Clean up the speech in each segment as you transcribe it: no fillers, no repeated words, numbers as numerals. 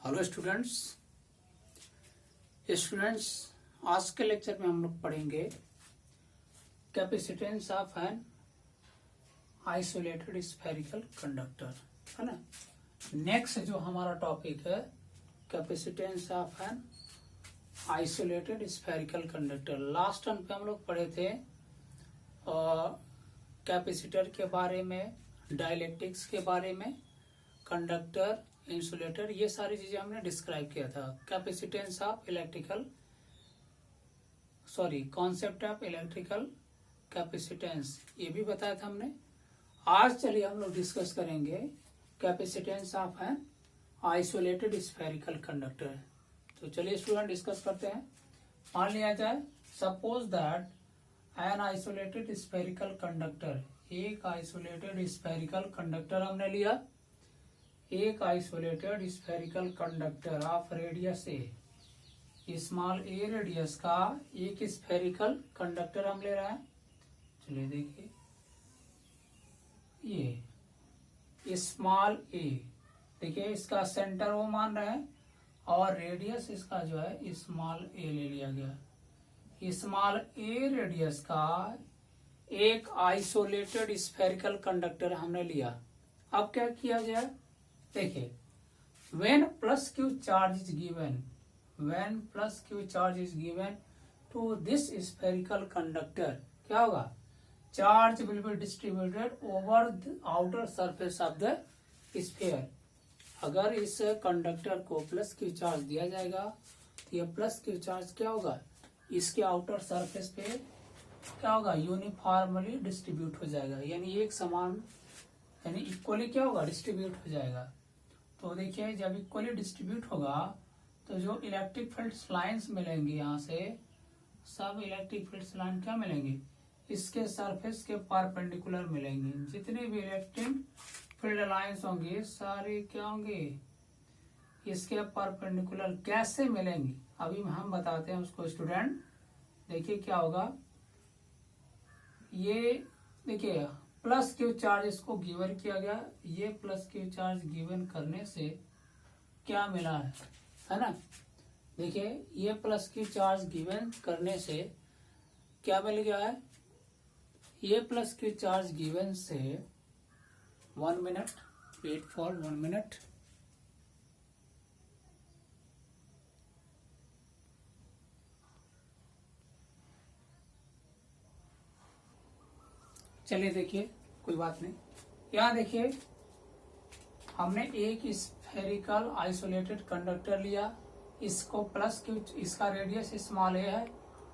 Hello students आज के lecture में हम लोग पढ़ेंगे capacitance of N isolated spherical conductor, है ना। नेक्स्ट जो हमारा टॉपिक है capacitance of N isolated spherical conductor. Last time पे हम लोग पढ़े थे कैपेसिटर के बारे में, डाइलेक्ट्रिक्स के बारे में, कंडक्टर, इंसुलेटर, ये सारी चीजें हमने डिस्क्राइब किया था। Capacitance of concept of electrical capacitance ये भी बताया था हमने। आज चलिए हम लोग डिस्कस करेंगे capacitance of N isolated spherical conductor. तो चलिए स्टूडेंट डिस्कस करते हैं। मान लिया जाए suppose that N isolated spherical conductor, एक आइसोलेटेड स्फेरिकल कंडक्टर हमने लिया, एक isolated spherical conductor of radius A, small A radius का एक स्फेरिकल कंडक्टर हम ले रहे हैं। चलिए देखिए ये स्मॉल ए, देखिए इसका सेंटर वो मान रहे हैं और रेडियस इसका जो है स्मॉल ए ले लिया गया। स्मॉल ए रेडियस का एक आइसोलेटेड स्फेरिकल कंडक्टर हमने लिया। अब क्या किया जाए, देखिए when plus q charge is given to this spherical conductor, क्या होगा, charge will be distributed over the outer surface of the sphere। अगर इस कंडक्टर को प्लस क्यू चार्ज दिया जाएगा तो ये प्लस क्यू चार्ज क्या होगा, इसके आउटर सरफेस पे क्या होगा, यूनिफॉर्मली डिस्ट्रीब्यूट हो जाएगा, यानी एक समान, यानी इक्वली क्या होगा, डिस्ट्रीब्यूट हो जाएगा। तो देखिए जब इक्वली डिस्ट्रीब्यूट होगा तो जो इलेक्ट्रिक फील्ड लाइंस मिलेंगे, यहाँ से सब इलेक्ट्रिक फील्ड लाइन क्या मिलेंगे, इसके सरफेस के परपेंडिकुलर मिलेंगे। जितने भी इलेक्ट्रिक फील्ड लाइंस होंगे सारे क्या होंगे, इसके परपेंडिकुलर। कैसे मिलेंगे अभी हम बताते हैं उसको स्टूडेंट। देखिए क्या होगा, ये देखिए प्लस क्यू चार्ज इसको गिवन किया गया, ये प्लस क्यू चार्ज गिवन करने से क्या मिला है ना। देखिए ये प्लस क्यू चार्ज गिवन करने से क्या मिल गया है, ये प्लस क्यू चार्ज गिवन से 1 मिनट, वेट फॉर 1 मिनट। चलिए देखिए कोई बात नहीं, यहाँ देखिए हमने एक स्फेरिकल आइसोलेटेड कंडक्टर लिया, इसको प्लस क्यू, इसका रेडियस स्मॉल ए है,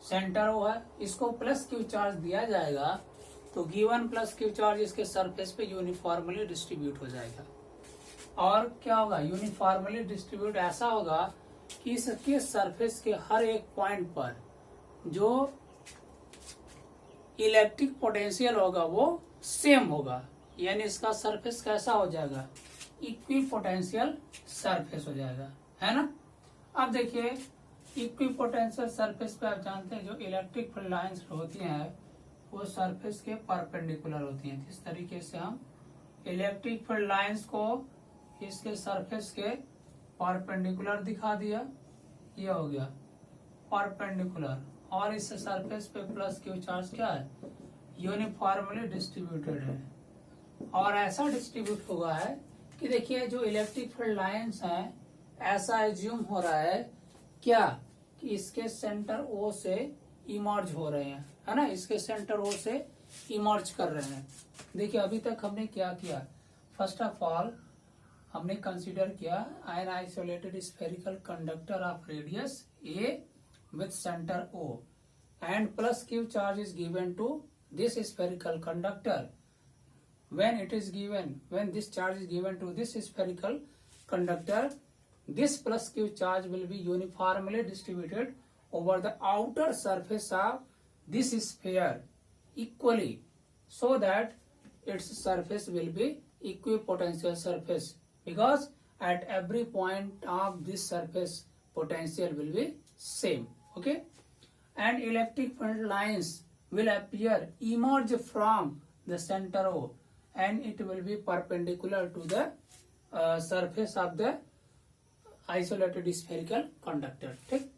सेंटर ओ है, इसको प्लस क्यू चार्ज दिया जाएगा तो गिवन प्लस क्यू चार्ज इसके सरफेस पे यूनिफॉर्मली डिस्ट्रीब्यूट हो जाएगा। और क्या होगा, यूनिफॉर्मली डिस्ट्रीब्यूट ऐसा होगा कि इसके सरफेस के हर एक पॉइंट पर जो इलेक्ट्रिक पोटेंशियल होगा वो सेम होगा, यानी इसका सरफेस कैसा हो जाएगा, इक्वी पोटेंशियल सरफेस हो जाएगा, है ना। अब देखिए इक्वी पोटेंशियल सरफेस पे आप जानते हैं जो इलेक्ट्रिक फील्ड लाइंस होती हैं वो सरफेस के परपेंडिकुलर होती हैं। इस तरीके से हम इलेक्ट्रिक फील्ड लाइंस को इसके सरफेस के परपेंडिकुलर दिखा दिया, ये हो गया परपेंडिकुलर, और इस सरफेस पे प्लस क्यू चार्ज क्या है, यूनिफॉर्मली डिस्ट्रीब्यूटेड है। और ऐसा डिस्ट्रीब्यूट हुआ है कि देखिए जो इलेक्ट्रिक फील्ड लाइंस हैं ऐसा एज्यूम हो रहा है क्या, कि इसके सेंटर ओ से इमर्ज हो रहे हैं, है ना, इसके सेंटर ओ से इमर्ज कर रहे हैं। देखिए अभी तक हमने क्या किया, फर्स्ट ऑफ ऑल हमने कंसीडर किया N isolated spherical conductor of radius A with center O and plus Q charge is given to this spherical conductor. When this charge is given to this spherical conductor, this plus Q charge will be uniformly distributed over the outer surface of this sphere equally, so that its surface will be equipotential surface, because at every point of this surface potential will be same. Okay, and electric field lines will appear emerge from the center O and it will be perpendicular to the surface of the isolated spherical conductor. ठीक,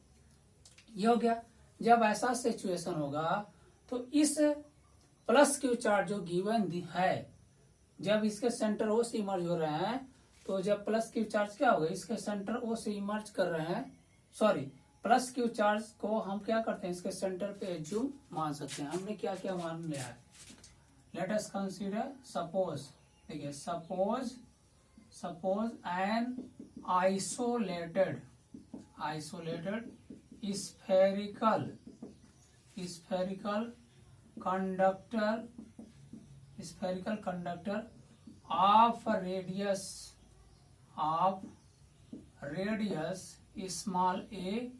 ये हो गया। जब ऐसा situation होगा तो इस plus Q charge जो गिवन है, जब इसके सेंटर ओ से इमर्ज हो रहे हैं, तो जब प्लस क्यू चार्ज क्या होगा, इसके सेंटर ओ से इमर्ज कर रहे हैं, सॉरी प्लस क्यू चार्ज को हम क्या करते हैं, इसके सेंटर पे एज्यूम मान सकते हैं। हमने क्या क्या मान लिया है, लेट अस कंसीडर, सपोज, देखिए suppose an isolated spherical conductor of radius small a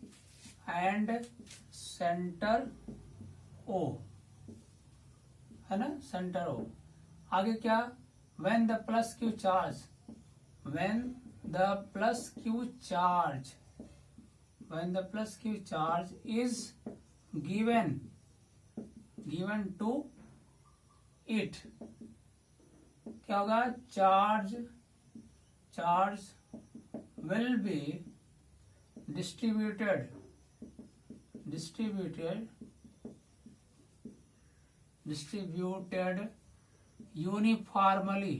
and center O, है ना, सेंटर O। आगे क्या, when the plus q charge is given to it, क्या होगा, charge will be distributed uniformly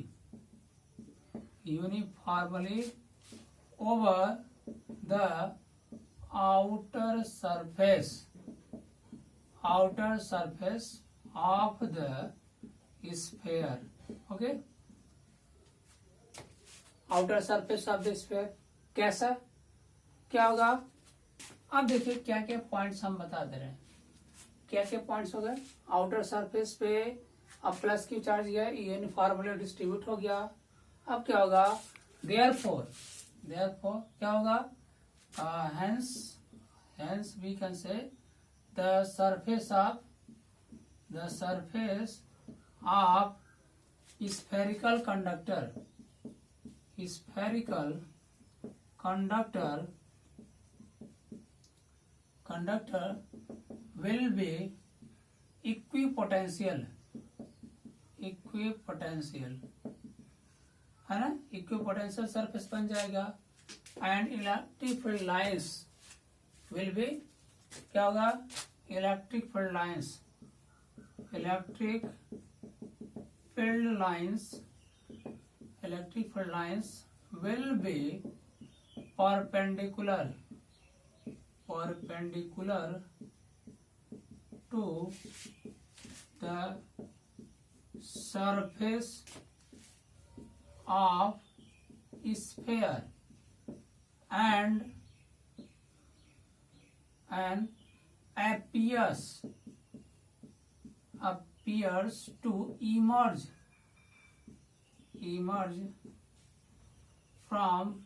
over the outer surface of the sphere। Okay, outer surface of the sphere कैसा, क्या होगा। अब देखिए क्या क्या पॉइंट्स हम बता दे रहे हैं, क्या क्या पॉइंट्स हो गए। आउटर सरफेस पे अब प्लस क्यू चार्ज गया, यूनिफॉर्मली डिस्ट्रीब्यूट हो गया। अब क्या होगा, देयरफॉर क्या होगा, hence we can say the surface of spherical conductor will be equipotential, है ना, इक्विपोटेंशियल सरफेस बन जाएगा। And electric field lines will be, क्या होगा, electric field lines will be perpendicular to the surface of sphere and appears to emerge from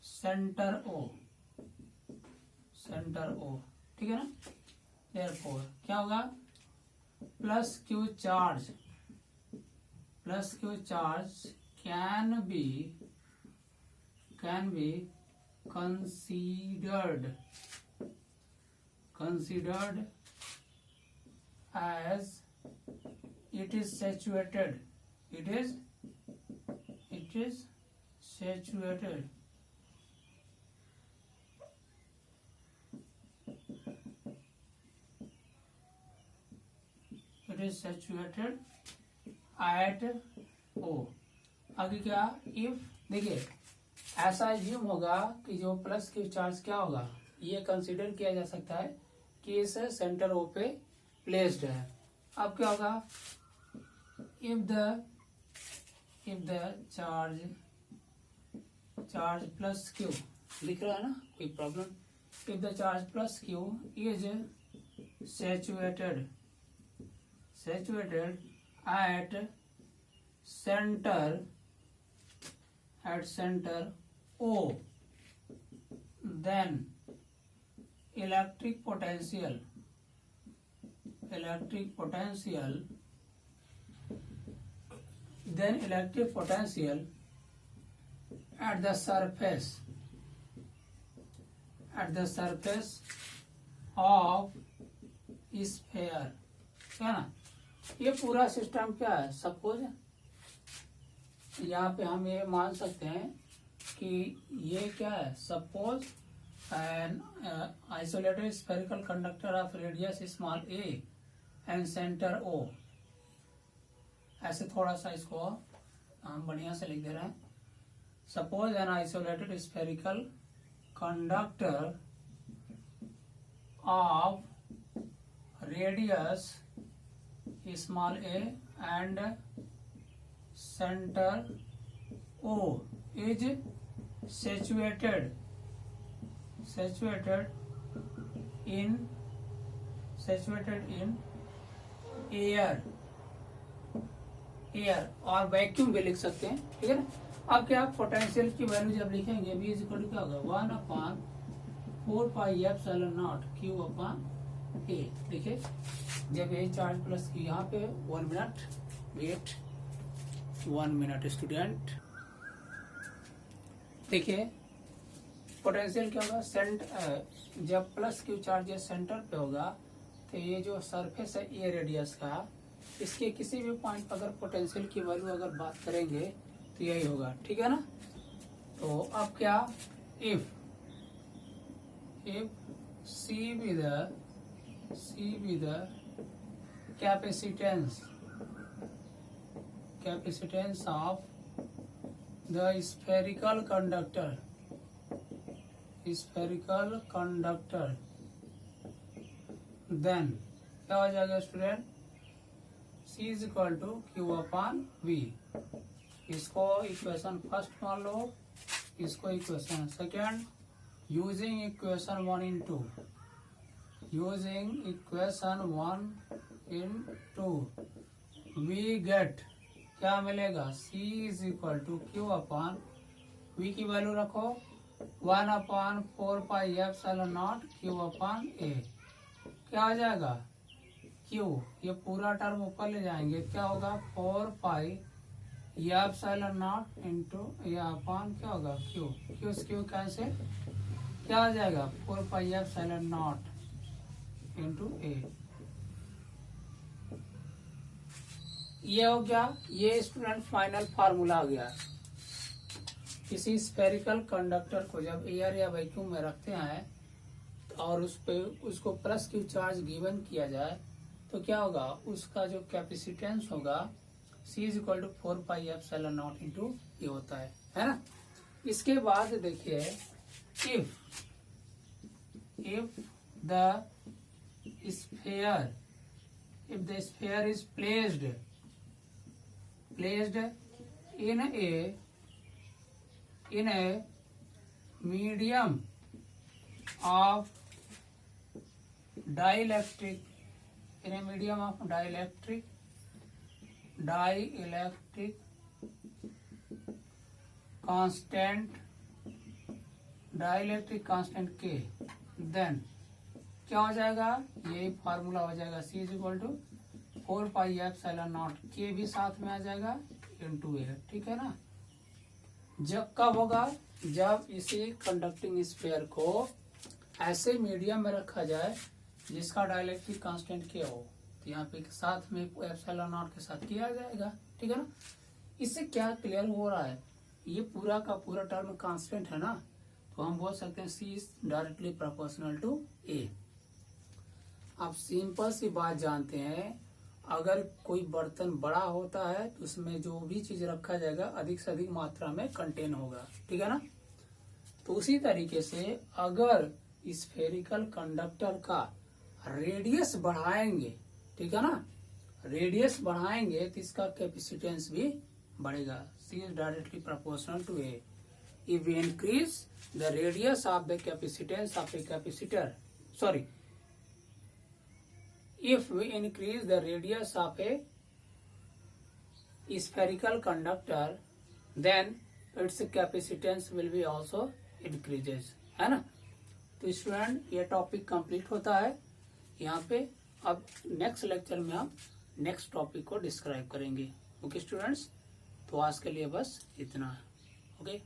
center O, ठीक है ना। therefore क्या होगा, plus Q charge can be considered as it is saturated at O। आगे क्या, if, देखिए ऐसा assume होगा कि जो प्लस क्यू चार्ज क्या होगा, ये कंसीडर किया जा सकता है कि इस सेंटर ओ पे प्लेस्ड है। अब क्या होगा, if the charge plus q, लिख रहा है ना, कोई problem, if the charge plus q is saturated at center O, then electric potential at the surface of sphere, क्या ना। ये पूरा सिस्टम क्या है, सपोज यहाँ पे हम ये मान सकते हैं कि ये क्या है, suppose an isolated spherical conductor of radius small a and centre O. ऐसे थोड़ा सा इसको हम बढ़िया से लिख दे रहे हैं। Suppose an isolated spherical conductor of radius small a and centre O is situated in air और वैक्यूम भी लिख सकते हैं, ठीक है ना। अब क्या पोटेंशियल की वैल्यू जब लिखेंगे V इज इक्वल टू क्या होगा 1/4πε0 Q/A। देखिए जब ये चार्ज प्लस Q, यहाँ पे 1 मिनट वेट, 1 मिनट स्टूडेंट। देखिए पोटेंशियल क्या होगा, जब प्लस Q चार्ज सेंटर पे होगा तो ये जो सरफेस है ए रेडियस का, इसके किसी भी पॉइंट पर अगर पोटेंशियल की वैल्यू अगर बात करेंगे तो यही होगा, ठीक है ना। तो अब क्या, if C be the capacitance of the spherical conductor, then क्या हो जाएगा student, C is equal to Q/V। इसको इक्वेशन फर्स्ट मान लो, इसको equation second. Using equation 1 in 2, we get क्या मिलेगा, C is equal to Q/V की वैल्यू रखो 1/4πε0 Q/A। क्या आ जाएगा Q, ये पूरा टर्म ऊपर ले जाएंगे, क्या होगा 4πε0 इंटू या अपान क्या होगा Q, Q कैंसिल, क्या आ जाएगा 4πε0 इंटू A। ये हो गया, ये स्टूडेंट फाइनल फार्मूला आ गया। किसी स्फेरिकल कंडक्टर को जब एयर या वैक्यूम में रखते हैं और उसको प्लस Q चार्ज गिवन किया जाए तो क्या होगा, उसका जो कैपेसिटेंस होगा C is equal to 4πε0 into a होता है ना। इसके बाद देखिए if the sphere is placed in a medium of dielectric constant K, then क्या हो जाएगा, यही फार्मूला हो जाएगा C is equal to 4πε0 K भी साथ में आ जाएगा इंटू ए, ठीक है ना। जब कब होगा, जब इसी कंडक्टिंग स्फीयर को ऐसे मीडियम में रखा जाए जिसका डाइलेक्ट्रिक कांस्टेंट K हो, तो यहाँ पे साथ में ε0 के साथ किया जाएगा, ठीक है ना। इससे क्या क्लियर हो रहा है, ये पूरा का पूरा टर्म कांस्टेंट है ना, तो हम बोल सकते हैं C is directly proportional to A। आप सिंपल सी बात जानते हैं, अगर कोई बर्तन बड़ा होता है तो उसमें जो भी चीज रखा जाएगा अधिक से अधिक मात्रा में कंटेन होगा, ठीक है ना। तो उसी तरीके से अगर स्फेरिकल कंडक्टर का रेडियस बढ़ाएंगे, ठीक है ना, रेडियस बढ़ाएंगे तो इसका कैपेसिटेंस भी बढ़ेगा। C is directly proportional to A। If we increase the radius of the capacitance of a capacitor, if we increase the radius of a spherical conductor, then its capacitance will be also increases, है ना। तो student ये topic complete होता है यहाँ पे। अब next lecture में हम नेक्स्ट टॉपिक को डिस्क्राइब करेंगे। ओके स्टूडेंट्स, तो आज के लिए बस इतना। ओके।